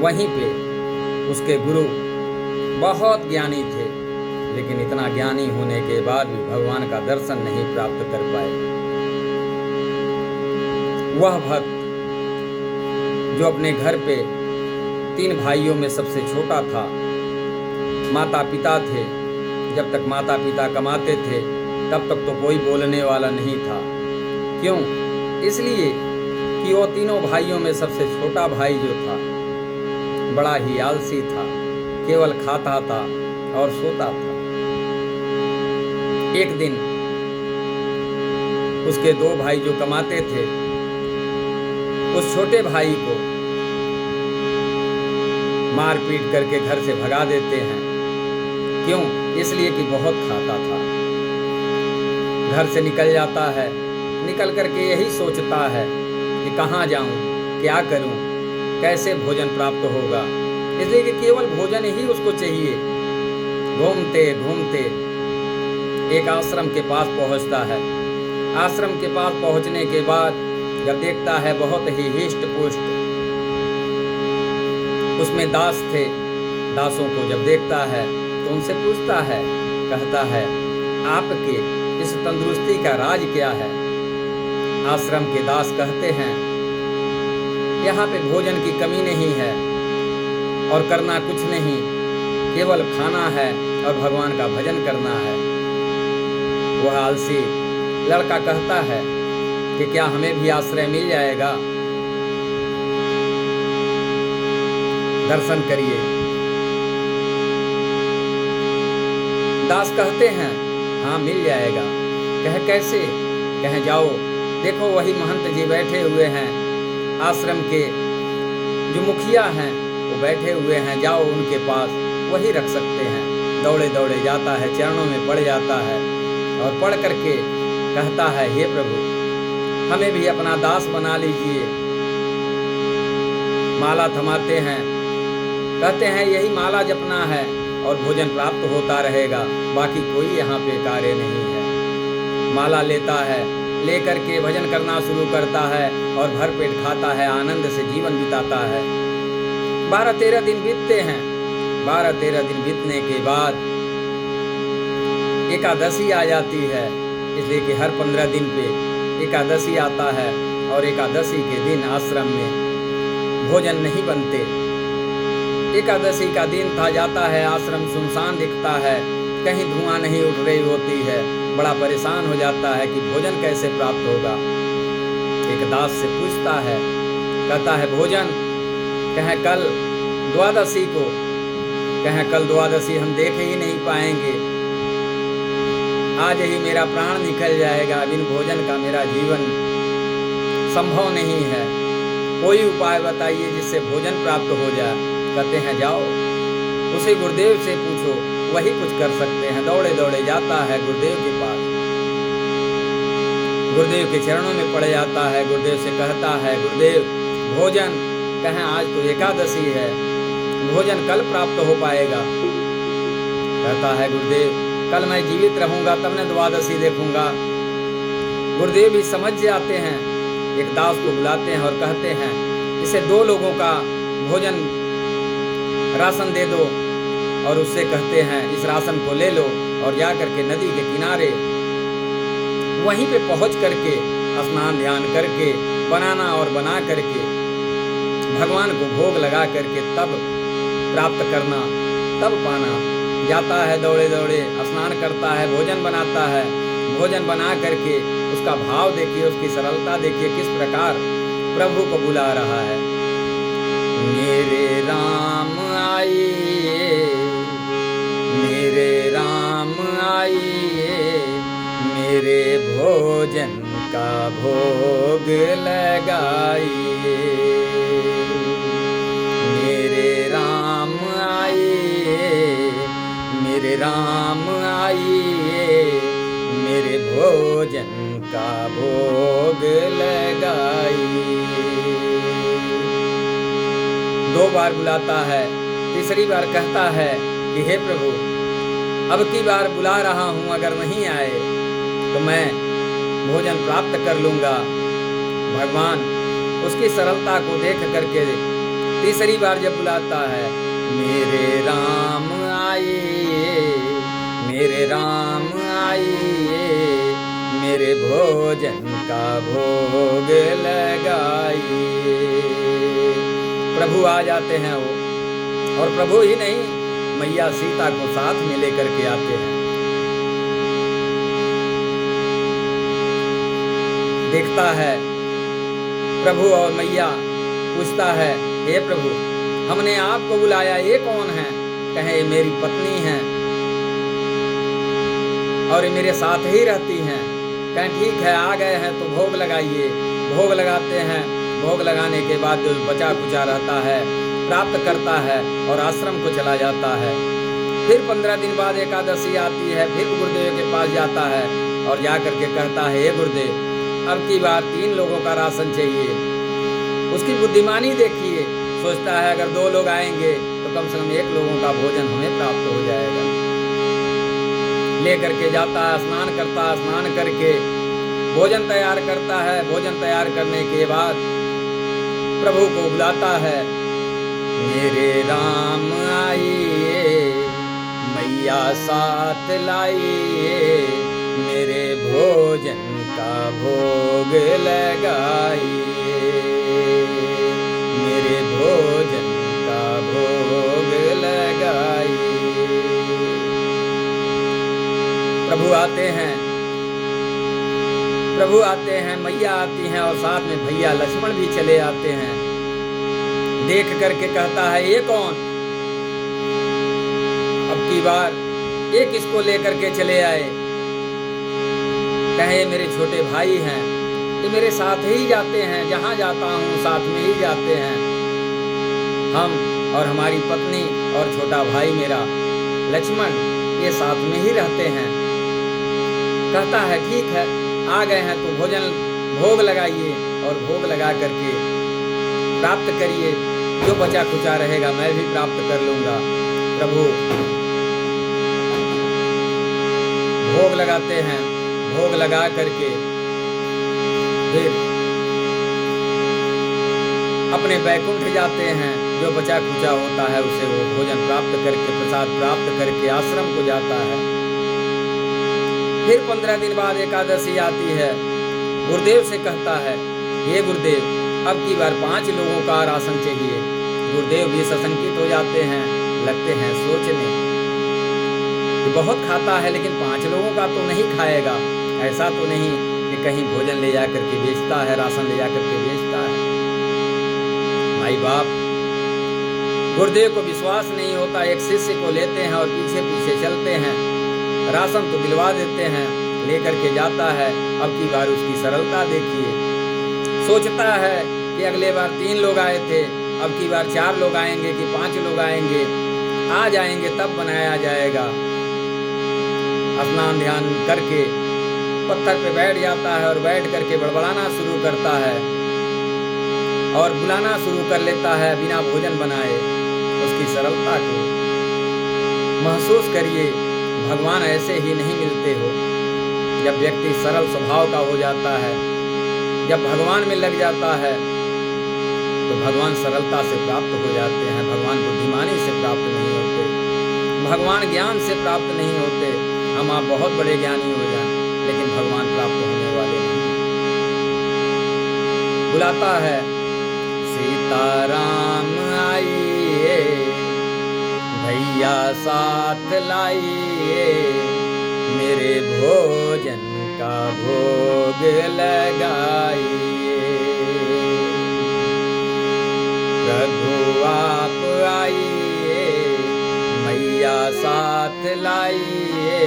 वहीं पे उसके गुरु बहुत ज्ञानी थे, लेकिन इतना ज्ञानी होने के बाद भी भगवान का दर्शन नहीं प्राप्त कर पाए। वह भक्त जो अपने घर पे 3 भाइयों में सबसे छोटा था, माता पिता थे, जब तक माता पिता कमाते थे तब तक तो कोई बोलने वाला नहीं था। क्यों? इसलिए कि वो तीनों भाइयों में सबसे छोटा भाई जो था बड़ा ही आलसी था, केवल खाता था और सोता था। एक दिन उसके 2 भाई जो कमाते थे उस छोटे भाई को मार पीट करके घर से भगा देते हैं। क्यों? इसलिए कि बहुत खाता था। घर से निकल जाता है, निकल करके यही सोचता है कि कहाँ जाऊं, क्या करूं, कैसे भोजन प्राप्त होगा, इसलिए कि केवल भोजन ही उसको चाहिए। घूमते घूमते एक आश्रम के पास पहुंचता है। आश्रम के पास पहुंचने के बाद जब देखता है बहुत ही हिष्ट पुष्ट उसमें दास थे। दासों को जब देखता है तो उनसे पूछता है, कहता है आपके इस तंदुरुस्ती का राज क्या है? आश्रम के दास कहते हैं यहाँ पे भोजन की कमी नहीं है और करना कुछ नहीं, केवल खाना है और भगवान का भजन करना है। वह आलसी लड़का कहता है कि क्या हमें भी आश्रय मिल जाएगा? दर्शन करिए। दास कहते हैं हाँ मिल जाएगा। कह कैसे? कह जाओ देखो वही महंत जी बैठे हुए हैं, आश्रम के जो मुखिया हैं वो बैठे हुए हैं, जाओ उनके पास, वही रख सकते हैं। दौड़े दौड़े जाता है, चरणों में पड़ जाता है और पढ़ करके कहता है हे प्रभु हमें भी अपना दास बना लीजिए। माला थमाते हैं, कहते हैं यही माला जपना है और भोजन प्राप्त होता रहेगा, बाकी कोई यहाँ पे कार्य नहीं है। माला लेता है, लेकर के भजन करना शुरू करता है और भर पेट खाता है, आनंद से जीवन बिताता है। 12-13 दिन बीतते हैं। 12-13 दिन बीतने के बाद एकादशी आ जाती है, इसलिए कि हर 15 दिन पे एकादशी आता है और एकादशी के दिन आश्रम में भोजन नहीं बनते। एकादशी का दिन था, जाता है, आश्रम सुनसान दिखता है, कहीं धुआं नहीं उठ रही होती है। बड़ा परेशान हो जाता है कि भोजन कैसे प्राप्त होगा। एक दास से पूछता है, कहता है भोजन? कहें कल द्वादशी को। कहें कल द्वादशी हम देख ही नहीं पाएंगे, आज ही मेरा प्राण निकल जाएगा, बिन भोजन का मेरा जीवन संभव नहीं है, कोई उपाय बताइए जिससे भोजन प्राप्त हो जाए। कहते हैं जाओ उसे गुरुदेव से पूछो, वही कुछ कर सकते हैं। दौड़े दौड़े जाता है गुरुदेव के पास, गुरुदेव के चरणों में पड़ जाता है। गुरुदेव से कहता है गुरुदेव भोजन? कहें आज तो एकादशी है, भोजन कल प्राप्त हो पाएगा। कहता है गुरुदेव कल मैं जीवित रहूंगा तब न द्वादशी देखूंगा। गुरुदेव भी समझ जाते हैं, एक दास को बुलाते हैं और कहते हैं इसे 2 लोगों का भोजन राशन दे दो, और उससे कहते हैं इस राशन को ले लो और जा करके नदी के किनारे वहीं पे पहुंच करके स्नान ध्यान करके बनाना और बना करके भगवान को भोग लगा करके तब प्राप्त करना, तब पाना। जाता है दौड़े दौड़े, स्नान करता है, भोजन बनाता है। भोजन बना करके उसका भाव देखिए, उसकी सरलता देखिए, किस प्रकार प्रभु को बुला रहा है। मेरे राम आइए, मेरे राम आइए, मेरे भोजन का भोग लगाइए। मेरे राम आइए, मेरे राम आइए, मेरे भोजन का भोग लगाइए। 2 बार बुलाता है, तीसरी बार कहता है कि हे प्रभु अब की बार बुला रहा हूँ, अगर नहीं आए तो मैं भोजन प्राप्त कर लूँगा। भगवान उसकी सरलता को देख करके तीसरी बार जब बुलाता है, मेरे राम आइए, मेरे राम आइए, मेरे भोजन का भोग लगाइए। प्रभु आ जाते हैं वो, और प्रभु ही नहीं, मैया सीता को साथ में लेकर के आते हैं। देखता है प्रभु और मैया, पूछता है, हे प्रभु, हमने आपको बुलाया, ये कौन है? कहे ये मेरी पत्नी है और ये मेरे साथ ही रहती हैं। कहें ठीक है, आ गए हैं तो भोग लगाइए। भोग लगाते हैं। भोग लगाने के बाद जो बचा कुचा रहता है प्राप्त करता है और आश्रम को चला जाता है। फिर 15 दिन बाद एकादशी आती है, फिर गुरुदेव के पास जाता है और जा करके कहता है, हे गुरुदेव, अब की बार 3 लोगों का राशन चाहिए। उसकी बुद्धिमानी देखिए, सोचता है अगर 2 लोग आएंगे तो कम से कम 1 लोगों का भोजन हमें प्राप्त हो जाएगा। ले करके जाता है, स्नान करता है, स्नान करके भोजन तैयार करता है। भोजन तैयार करने के बाद प्रभु को बुलाता है, मेरे राम आइए, मैया साथ लाइए, मेरे भोजन का भोग लगाइए, मेरे भोजन का भोग लगाइए। प्रभु आते हैं, प्रभु आते हैं, मैया आती हैं और साथ में भैया लक्ष्मण भी चले आते हैं। देख करके कहता है, ये कौन? अब की बार ये किसको लेकर के चले आए? कहे मेरे छोटे भाई हैं, ये मेरे साथ ही जाते हैं, जहाँ जाता हूँ साथ में ही जाते हैं। हम और हमारी पत्नी और छोटा भाई मेरा लक्ष्मण ये साथ में ही रहते हैं। कहता है ठीक है, आ गए हैं तो भोग लगाइए और भोग लगा करके प्राप्त करिए। जो बचा खुचा रहेगा मैं भी प्राप्त कर लूँगा। प्रभु भोग लगाते हैं। भोग लगा करके फिर अपने बैकुंठ जाते हैं। जो बचा खुचा होता है उसे वो भोजन प्राप्त करके, प्रसाद प्राप्त करके आश्रम को जाता है। फिर 15 दिन बाद एकादशी आती है। गुरुदेव से कहता है, ये गुरुदेव, अब की बार 5 लोगों का राशन चाहिए। गुरुदेव भी सशंकित हो जाते हैं, लगते हैं सोचने, ये बहुत खाता है लेकिन 5 लोगों का तो नहीं खाएगा। ऐसा तो नहीं कि कहीं भोजन ले जाकर के बेचता है, राशन ले जाकर के बेचता है। माई बाप गुरुदेव को विश्वास नहीं होता। एक शिष्य को लेते हैं और पीछे पीछे चलते हैं। राशन तो दिलवा देते हैं, लेकर के जाता है। अब की बार उसकी सरलता देखिए। सोचता है कि अगले बार 3 लोग आए थे, अब की बार 4 लोग आएंगे कि 5 लोग आएंगे। आ जाएंगे तब बनाया जाएगा। स्नान ध्यान करके पत्थर पे बैठ जाता है और बैठ करके बड़बड़ाना शुरू करता है और बुलाना शुरू कर लेता है बिना भोजन बनाए। उसकी सरलता को महसूस करिए। भगवान ऐसे ही नहीं मिलते हो। जब व्यक्ति सरल स्वभाव का हो जाता है, जब भगवान में लग जाता है तो भगवान सरलता से प्राप्त हो जाते हैं। भगवान बुद्धिमानी से प्राप्त नहीं होते, भगवान ज्ञान से प्राप्त नहीं होते। हम आप बहुत बड़े ज्ञानी हो जाएं लेकिन भगवान प्राप्त होने वाले नहीं। बुलाता है, सीताराम आइए, भैया साथ लाइए, मेरे भोजन का भोग लगाइए। प्रभु आप आइए, मैया साथ लाइए,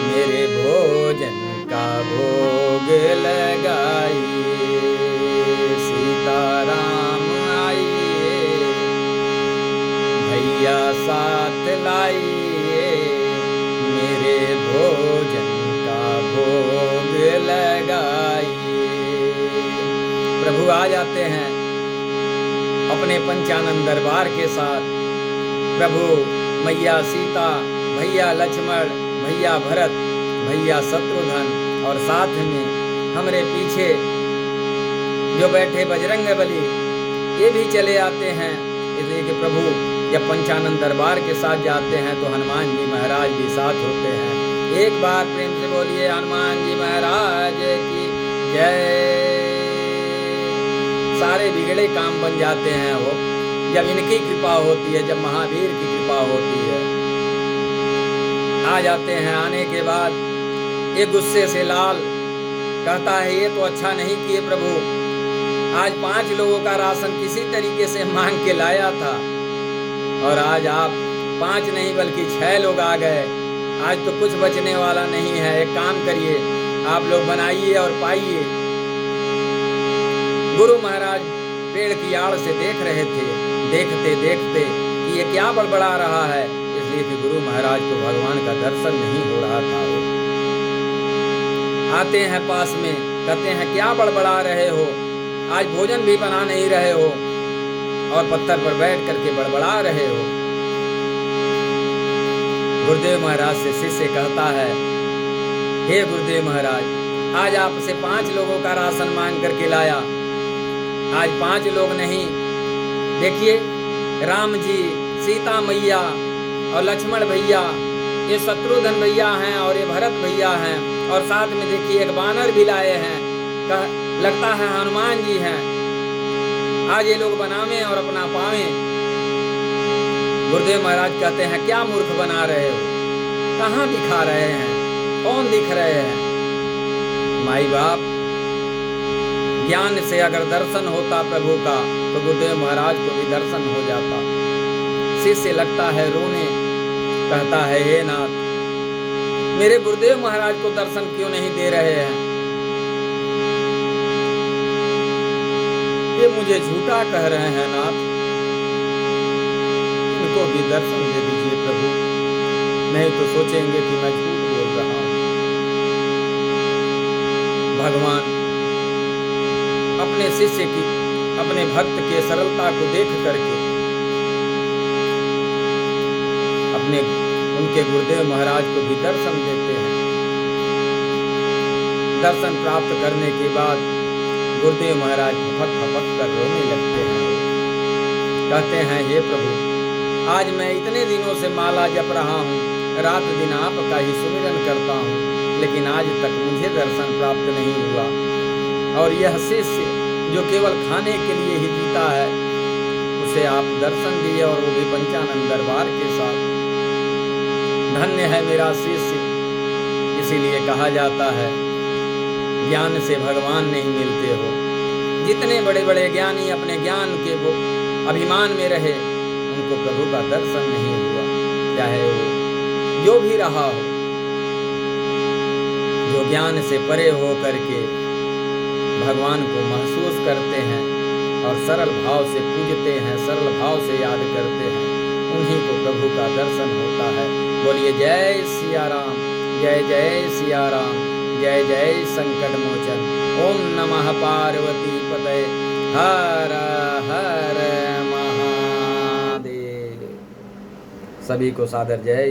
मेरे भोजन का भोग लगाइए। सीताराम आइए, भैया साथ लाइए, मेरे भोजन का भोग लगाइए। प्रभु आ जाते हैं अपने पंचानन दरबार के साथ। प्रभु मैया सीता, भैया लक्ष्मण, भैया भरत, भैया शत्रुघ्न और साथ में हमरे पीछे जो बैठे बजरंग बली, ये भी चले आते हैं। इसलिए कि प्रभु जब पंचानन दरबार के साथ जाते हैं तो हनुमान जी महाराज भी साथ होते हैं। एक बार प्रेम से बोलिए हनुमान जी महाराज की जय। सारे बिगड़े काम बन जाते हैं वो जब इनकी कृपा होती है, जब महावीर की कृपा होती है। आ जाते हैं। आने के बाद एक गुस्से से लाल कहता है ये तो अच्छा नहीं किए प्रभु, आज 5 लोगों का राशन किसी तरीके से मांग के लाया था और आज आप 5 नहीं बल्कि 6 लोग आ गए। आज तो कुछ बचने वाला नहीं है। एक काम करिए, आप लोग बनाइए और पाइए। गुरु महाराज पेड़ की आड़ से देख रहे थे, देखते देखते कि ये क्या बड़बड़ा रहा है, इसलिए कि गुरु महाराज को भगवान का दर्शन नहीं हो रहा था। वो आते हैं पास में, कहते हैं क्या बड़बड़ा रहे हो, आज भोजन भी बना नहीं रहे हो और पत्थर पर बैठ करके बड़बड़ा रहे हो। गुरुदेव महाराज से शिष्य कहता है हे गुरुदेव महाराज, आज आपसे 5 लोगों का राशन मांग करके लाया, आज 5 लोग नहीं, देखिए राम जी, सीता मैया और लक्ष्मण भैया, ये शत्रुघ्न भैया हैं और ये भरत भैया हैं और साथ में देखिए एक बानर भी लाए हैं, लगता है हनुमान जी हैं। आज ये लोग बनावें और अपना पावें। गुरुदेव महाराज कहते हैं क्या मूर्ख बना रहे हो, कहाँ दिखा रहे हैं, कौन दिख रहे हैं? माई बाप, ज्ञान से अगर दर्शन होता प्रभु का तो गुरुदेव महाराज को भी दर्शन हो जाता। शिष्य लगता है रोने, कहता है हे नाथ, मेरे गुरुदेव महाराज को दर्शन क्यों नहीं दे रहे हैं? ये मुझे झूठा कह रहे हैं नाथ, इनको भी दर्शन दे दीजिए प्रभु, नहीं तो सोचेंगे कि मैं झूठ बोल रहा हूं। भगवान अपने शिष्य की, अपने भक्त के सरलता को देख करके अपने उनके गुरुदेव महाराज को भी दर्शन देते हैं। दर्शन प्राप्त करने के बाद गुरुदेव महाराज फपक फपक कर रोने लगते हैं। कहते हैं हे प्रभु, आज मैं इतने दिनों से माला जप रहा हूँ, रात दिन आपका ही सुमिरन करता हूँ, लेकिन आज तक मुझे दर्शन प्राप्त नहीं हुआ। और यह शिष्य जो केवल खाने के लिए ही जीता है, उसे आप दर्शन दिए और वो भी पंचानन दरबार के साथ। धन्य है मेरा शिष्य। इसीलिए कहा जाता है ज्ञान से भगवान नहीं मिलते हो। जितने बड़े बड़े ज्ञानी अपने ज्ञान के वो अभिमान में रहे, उनको प्रभु का दर्शन नहीं हुआ। चाहे वो जो भी रहा हो, जो ज्ञान से परे हो करके भगवान को महसूस करते हैं और सरल भाव से पूजते हैं, सरल भाव से याद करते हैं, उन्हीं को प्रभु का दर्शन होता है। बोलिए जय सिया राम, जय जय सिया राम, जय जय संकट मोचन। ओम नमः पार्वती पतये, हर हर महादेव। सभी को सादर जय।